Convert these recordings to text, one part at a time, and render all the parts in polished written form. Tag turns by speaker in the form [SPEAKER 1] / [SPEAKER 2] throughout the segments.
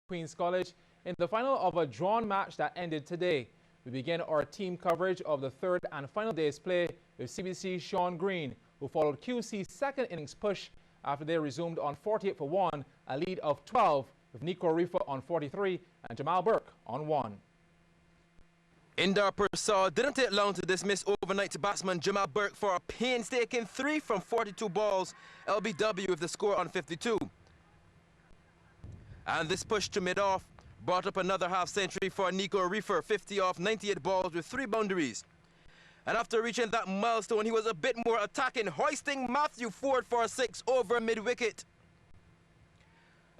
[SPEAKER 1] Queen's College in the final of a drawn match that ended today. We begin our team coverage of the third and final day's play with CBC's Sean Green, who followed QC's second innings push after they resumed on 48 for 1, a lead of 12 with Nico Rifa on 43 and Jamal Burke on 1.
[SPEAKER 2] Indar Prasad didn't take long to dismiss overnight batsman Jamal Burke for a painstaking 3 from 42 balls, LBW with the score on 52. And this push to mid-off brought up another half-century for Nico Rifa, 50 off 98 balls with 3 boundaries. And after reaching that milestone, he was a bit more attacking, hoisting Matthew Ford for a 6 over mid-wicket.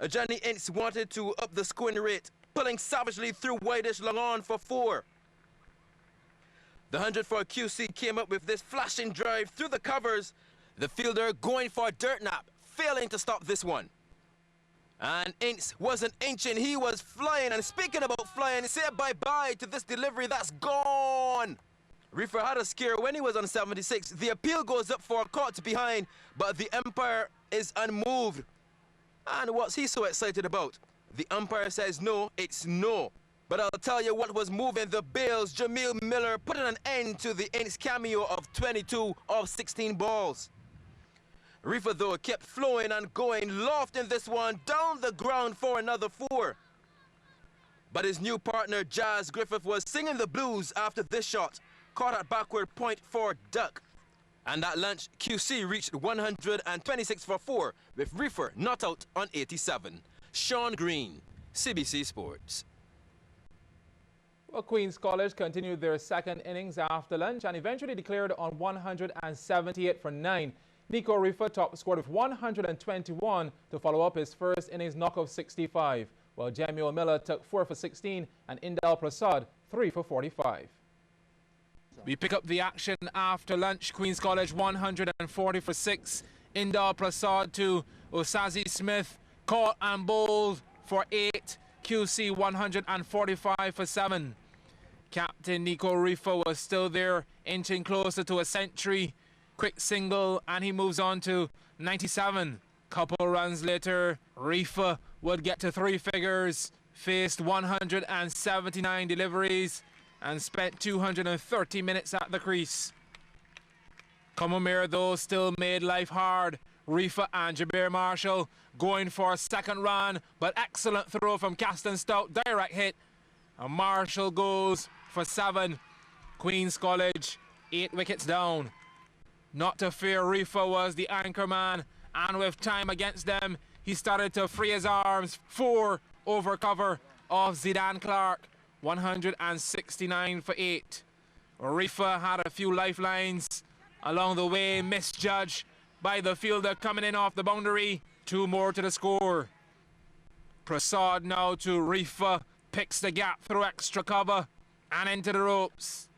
[SPEAKER 2] Johnny Ince wanted to up the scoring rate, pulling savagely through wideish long on for 4. The 100 for QC came up with this flashing drive through the covers. The fielder going for a dirt nap, failing to stop this one. And Ince wasn't inching, he was flying. And speaking about flying, say bye-bye to this delivery that's gone. Rifa had a scare when he was on 76. The appeal goes up for a caught behind, but the umpire is unmoved. And what's he so excited about? The umpire says no, it's no. But I'll tell you what was moving the bails. Jamil Miller putting an end to the Ince cameo of 22 of 16 balls. Rifa, though, kept flowing and going, lofting this one down the ground for another 4. But his new partner, Jazz Griffith, was singing the blues after this shot, caught at backward point for duck. And at lunch, QC reached 126 for 4, with Rifa not out on 87. Sean Green, CBC Sports.
[SPEAKER 1] Well, Queen's College continued their second innings after lunch and eventually declared on 178 for 9. Nico Rifa top scored with 121 to follow up his first innings knock of 65, while Jamil Miller took 4 for 16 and Indar Prasad 3 for 45. We pick up the action after lunch. Queen's College 140 for 6. Indar Prasad to Osazi Smith, caught and bowled for 8. QC 145 for 7. Captain Nico Rifa was still there, inching closer to a century. Quick single and he moves on to 97. Couple runs later, Rifa would get to 3 figures, faced 179 deliveries and spent 230 minutes at the crease. Comomere, though, still made life hard. Rifa and Jabir Marshall going for a second run, but excellent throw from Caston Stout, direct hit. And Marshall goes for 7. Queen's College 8 wickets down. Not to fear, Rifa was the anchor man, and with time against them, he started to free his arms. 4 over cover of Zidane Clark, 169 for 8. Rifa had a few lifelines along the way, misjudged by the fielder coming in off the boundary. 2 more to the score. Prasad now to Rifa, picks the gap through extra cover and into the ropes.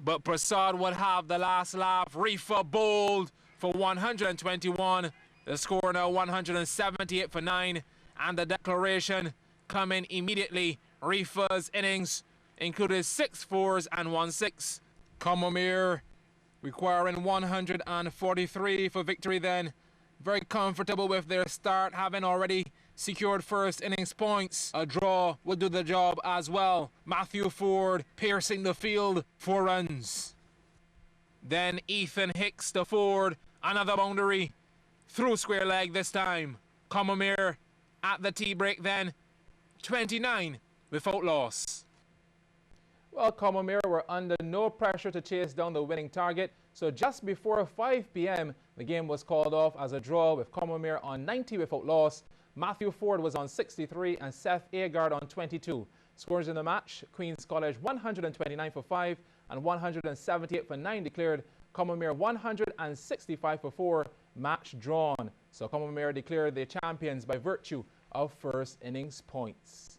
[SPEAKER 1] But Prasad would have the last laugh. Rifa bowled for 121. The score now 178 for 9. And the declaration coming immediately. Rifa's innings included 6 4s and 1 6. Comomere requiring 143 for victory then. Very comfortable with their start, having already secured first innings points. A draw would do the job as well. Matthew Ford piercing the field, 4 runs. Then Ethan Hicks to Ford, another boundary. Through square leg this time. Comomere at the tea break then, 29 without loss. Well, Comomere were under no pressure to chase down the winning target, so just before 5 p.m. the game was called off as a draw with Comomere on 90 without loss. Matthew Ford was on 63 and Seth Agard on 22. Scores in the match, Queen's College 129 for 5 and 178 for 9 declared. Comomere 165 for 4, match drawn. So Comomere declared the champions by virtue of first innings points.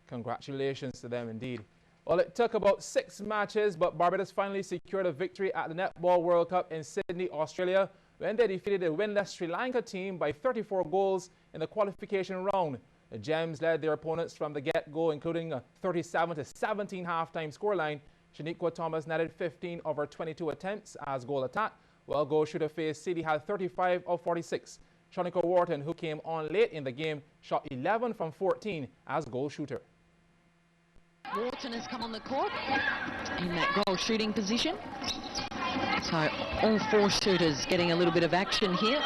[SPEAKER 1] Congratulations to them indeed. Well, it took about 6 matches, but Barbados finally secured a victory at the Netball World Cup in Sydney, Australia, when they defeated the winless Sri Lanka team by 34 goals in the qualification round. The Gems led their opponents from the get-go, including a 37-17 halftime scoreline. Shaniqua Thomas netted 15 over 22 attempts as goal attack, while goal shooter face City had 35 of 46. Shanika Wharton, who came on late in the game, shot 11 from 14 as goal shooter.
[SPEAKER 3] Wharton has come on the court in that goal shooting position. So all four shooters getting a little bit of action here.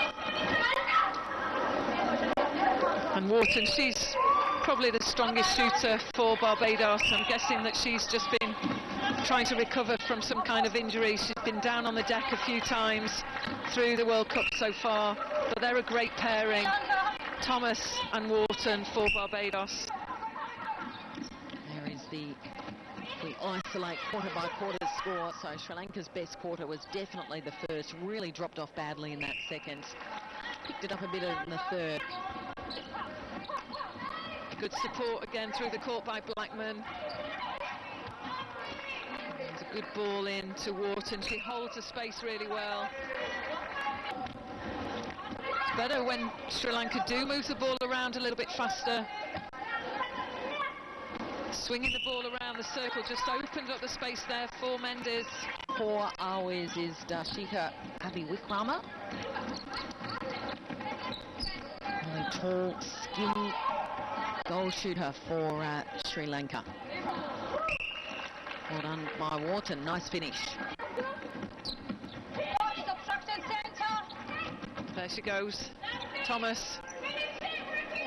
[SPEAKER 4] And Wharton, she's probably the strongest shooter for Barbados. I'm guessing that she's just been trying to recover from some kind of injury. She's been down on the deck a few times through the World Cup so far, but they're a great pairing, Thomas and Wharton for Barbados.
[SPEAKER 3] There is we isolate quarter by quarter score, so Sri Lanka's best quarter was definitely the first, really dropped off badly in that second, picked it up a bit in the third.
[SPEAKER 4] Good support again through the court by Blackman. It's a good ball in to Wharton. She holds the space really well. It's better when Sri Lanka do move the ball around a little bit faster. Swinging the ball around the circle just opened up the space there for Mendes.
[SPEAKER 3] For always is Darshika Abiwikrama. Really tall, skinny goal shooter for Sri Lanka. Well done by Wharton, nice finish.
[SPEAKER 4] There she goes. Thomas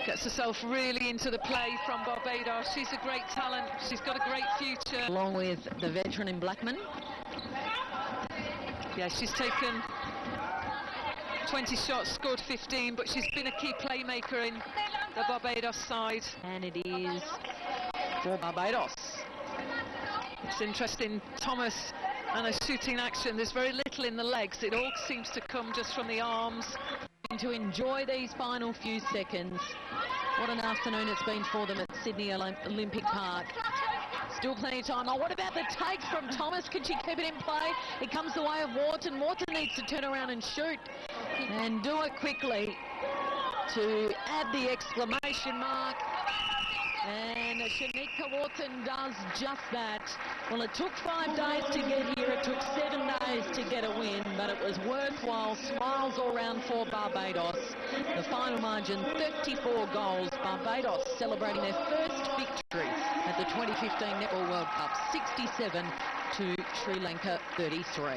[SPEAKER 4] gets herself really into the play from Barbados. She's a great talent. She's got a great future.
[SPEAKER 3] Along with the veteran in Blackman.
[SPEAKER 4] Yeah, she's taken 20 shots, scored 15, but she's been a key playmaker in the Barbados side.
[SPEAKER 3] And it is for Barbados.
[SPEAKER 4] It's interesting, Thomas and a shooting action. There's very little in the legs. It all seems to come just from the arms.
[SPEAKER 3] To enjoy these final few seconds. What an afternoon it's been for them at Sydney Olympic Park. Still plenty of time. Oh, what about the take from Thomas? Can she keep it in play? It comes the way of Wharton. Wharton needs to turn around and shoot. And do it quickly to add the exclamation mark. And Shanika Wharton does just that. Well, it took 5 days to get here. It took 7 days to get a win, but it was worthwhile. Smiles all round for Barbados. The final margin, 34 goals. Barbados celebrating their first victory at the 2015 Netball World Cup, 67 to Sri Lanka 33.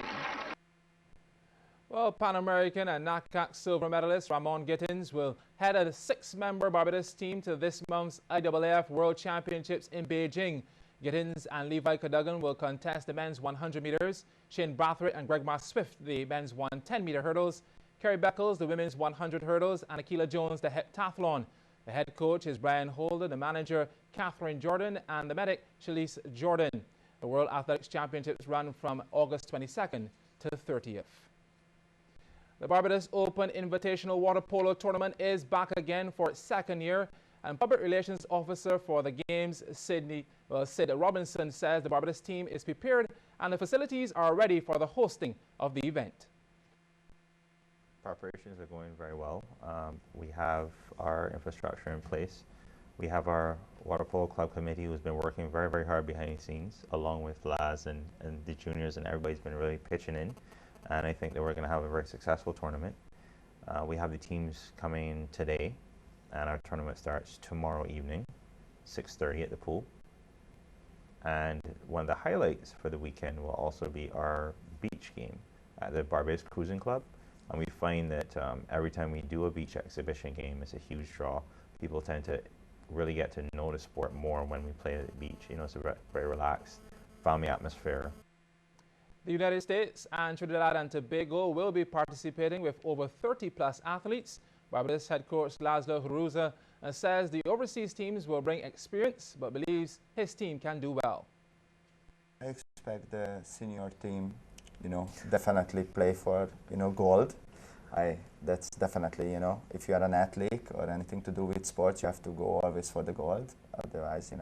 [SPEAKER 1] Well, Pan American and NACAC silver medalist Ramon Gittins will head a 6-member Barbados team to this month's IAAF World Championships in Beijing. Gittins and Levi Cadogan will contest the men's 100 meters, Shane Brathwaite and Gregmar Swift the men's 110-meter hurdles, Kerry Beckles the women's 100 hurdles, and Akila Jones the heptathlon. The head coach is Brian Holder, the manager Catherine Jordan, and the medic Shalise Jordan. The World Athletics Championships run from August 22nd to 30th. The Barbados Open Invitational Water Polo Tournament is back again for its second year, and Public Relations Officer for the Games, Sid Robinson, says the Barbados team is prepared and the facilities are ready for the hosting of the event.
[SPEAKER 5] Preparations are going very well. We have our infrastructure in place. We have our Water Polo Club Committee who's been working very, very hard behind the scenes, along with Laz and the juniors, and everybody's been really pitching in. And I think that we're going to have a very successful tournament. We have the teams coming today, and our tournament starts tomorrow evening, 6:30 at the pool. And one of the highlights for the weekend will also be our beach game at the Barbados Cruising Club. And we find that every time we do a beach exhibition game, it's a huge draw. People tend to really get to know the sport more when we play at the beach. You know, it's a very relaxed, family atmosphere.
[SPEAKER 1] The United States and Trinidad and Tobago will be participating with over 30-plus athletes. Barbados head coach Laszlo Huruza says the overseas teams will bring experience, but believes his team can do well.
[SPEAKER 6] I expect the senior team, definitely play for, gold. That's definitely, if you are an athlete or anything to do with sports, you have to go always for the gold. Otherwise,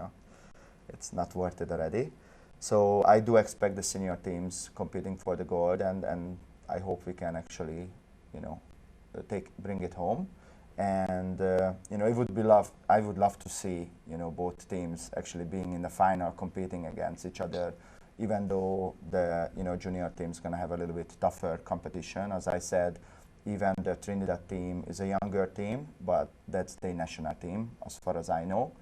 [SPEAKER 6] it's not worth it already. So I do expect the senior teams competing for the gold, and I hope we can actually, bring it home. And it would be I would love to see both teams actually being in the final, competing against each other. Even though the junior team's gonna have a little bit tougher competition, as I said, even the Trinidad team is a younger team, but that's the national team as far as I know.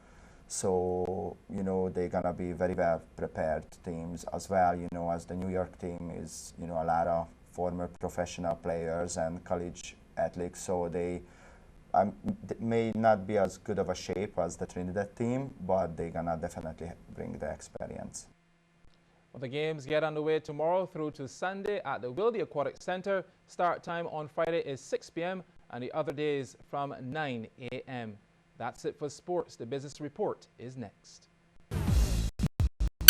[SPEAKER 6] So, you know, they're gonna be very well prepared teams as well, you know, as the New York team is, you know, a lot of former professional players and college athletes, so they may not be as good of a shape as the Trinidad team, but they're gonna definitely bring the experience.
[SPEAKER 1] Well, the games get underway tomorrow through to Sunday at the Wilde Aquatic Center. Start time on Friday is 6 p.m. and the other days from 9 a.m. That's it for sports. The business report is next.